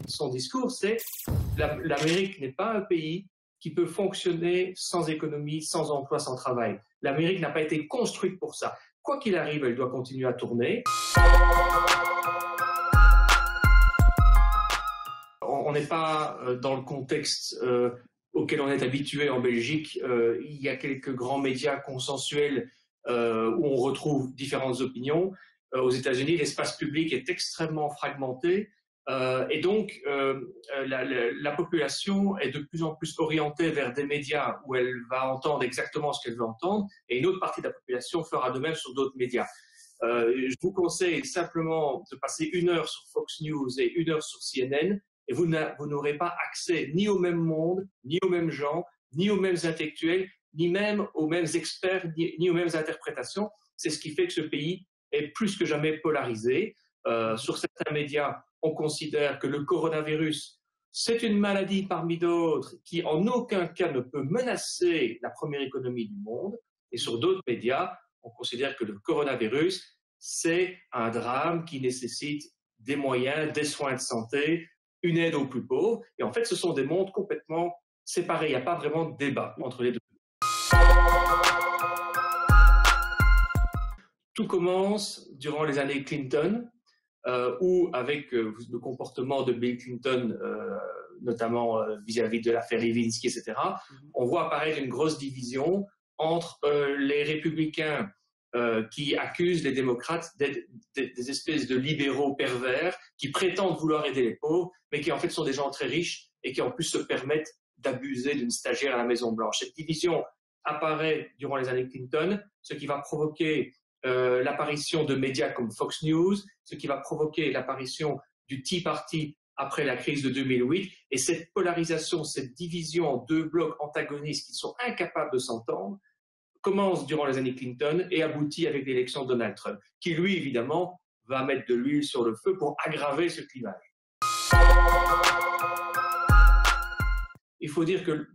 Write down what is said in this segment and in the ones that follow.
son discours, c'est l'Amérique n'est pas un pays qui peut fonctionner sans économie, sans emploi, sans travail. L'Amérique n'a pas été construite pour ça. Quoi qu'il arrive, elle doit continuer à tourner. On n'est pas dans le contexte auquel on est habitué en Belgique. Il y a quelques grands médias consensuels où on retrouve différentes opinions. Aux États-Unis, l'espace public est extrêmement fragmenté et donc la population est de plus en plus orientée vers des médias où elle va entendre exactement ce qu'elle veut entendre, et une autre partie de la population fera de même sur d'autres médias. Je vous conseille simplement de passer 1 heure sur Fox News et 1 heure sur CNN, et vous n'aurez pas accès ni au même monde, ni aux mêmes gens, ni aux mêmes intellectuels, ni même aux mêmes experts, ni aux mêmes interprétations. C'est ce qui fait que ce pays est plus que jamais polarisé. Sur certains médias, on considère que le coronavirus, c'est une maladie parmi d'autres qui en aucun cas ne peut menacer la première économie du monde. Et sur d'autres médias, on considère que le coronavirus, c'est un drame qui nécessite des moyens, des soins de santé, une aide aux plus pauvres. Et en fait, ce sont des mondes complètement séparés. Il n'y a pas vraiment de débat entre les deux. Tout commence durant les années Clinton, où avec le comportement de Bill Clinton, notamment vis-à-vis de l'affaire Lewinsky, etc., on voit apparaître une grosse division entre les républicains qui accusent les démocrates d'être des espèces de libéraux pervers qui prétendent vouloir aider les pauvres, mais qui en fait sont des gens très riches et qui en plus se permettent d'abuser d'une stagiaire à la Maison-Blanche. Cette division apparaît durant les années Clinton, ce qui va provoquer l'apparition de médias comme Fox News, ce qui va provoquer l'apparition du Tea Party après la crise de 2008. Et cette polarisation, cette division en 2 blocs antagonistes qui sont incapables de s'entendre, commence durant les années Clinton et aboutit avec l'élection de Donald Trump, qui lui, évidemment, va mettre de l'huile sur le feu pour aggraver ce clivage. Il faut dire que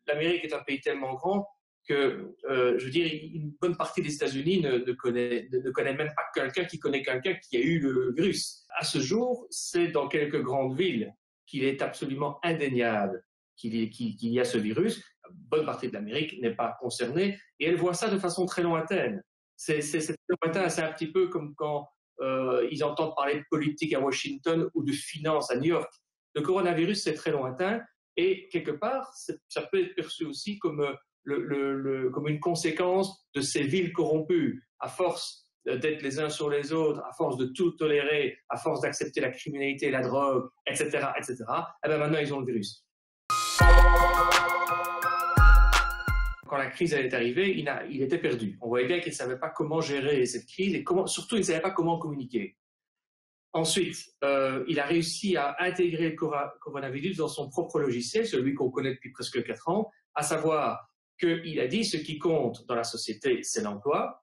l'Amérique est un pays tellement grand que, je veux dire, une bonne partie des États-Unis ne connaît même pas quelqu'un qui connaît quelqu'un qui a eu le virus. À ce jour, c'est dans quelques grandes villes qu'il est absolument indéniable qu'il y a ce virus. Une bonne partie de l'Amérique n'est pas concernée et elle voit ça de façon très lointaine. C'est lointain, c'est un petit peu comme quand ils entendent parler de politique à Washington ou de finance à New York. Le coronavirus, c'est très lointain et quelque part, ça peut être perçu aussi comme comme une conséquence de ces villes corrompues, à force d'être les uns sur les autres, à force de tout tolérer, à force d'accepter la criminalité, la drogue, etc., etc., et bien maintenant ils ont le virus. Quand la crise est arrivée, il était perdu. On voyait bien qu'il ne savait pas comment gérer cette crise et surtout il ne savait pas comment communiquer. Ensuite, il a réussi à intégrer le coronavirus dans son propre logiciel, celui qu'on connaît depuis presque 4 ans, à savoir qu'il a dit ce qui compte dans la société, c'est l'emploi,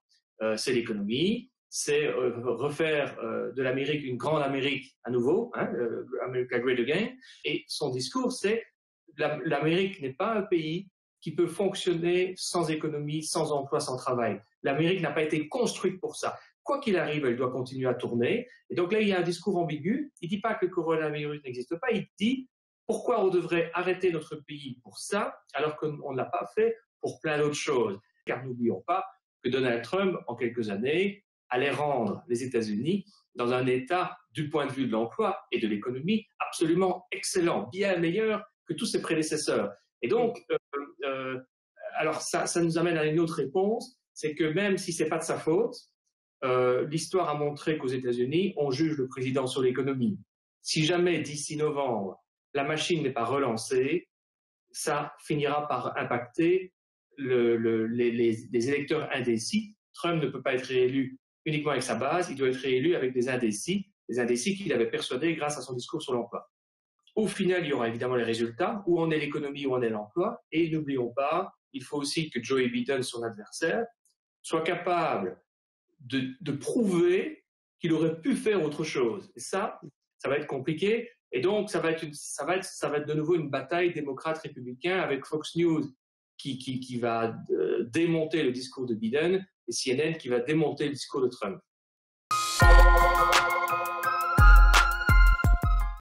c'est l'économie, c'est refaire de l'Amérique une grande Amérique à nouveau, hein, America Great Again. Et son discours, c'est l'Amérique n'est pas un pays qui peut fonctionner sans économie, sans emploi, sans travail. L'Amérique n'a pas été construite pour ça. Quoi qu'il arrive, elle doit continuer à tourner. Et donc là, il y a un discours ambigu. Il ne dit pas que le coronavirus n'existe pas, il dit pourquoi on devrait arrêter notre pays pour ça, alors qu'on ne l'a pas fait pour plein d'autres choses. Car n'oublions pas que Donald Trump, en quelques années, allait rendre les États-Unis dans un état, du point de vue de l'emploi et de l'économie, absolument excellent, bien meilleur que tous ses prédécesseurs. Et donc, alors ça nous amène à une autre réponse, c'est que même si ce n'est pas de sa faute, l'histoire a montré qu'aux États-Unis, on juge le président sur l'économie. Si jamais, d'ici novembre, la machine n'est pas relancée, ça finira par impacter les électeurs indécis. Trump ne peut pas être réélu uniquement avec sa base, il doit être réélu avec des indécis qu'il avait persuadés grâce à son discours sur l'emploi. Au final, il y aura évidemment les résultats, où en est l'économie, où en est l'emploi, et n'oublions pas, il faut aussi que Joe Biden, son adversaire, soit capable de prouver qu'il aurait pu faire autre chose. Et ça va être compliqué. Et donc, ça va être de nouveau une bataille démocrate-républicain avec Fox News qui va démonter le discours de Biden et CNN qui va démonter le discours de Trump.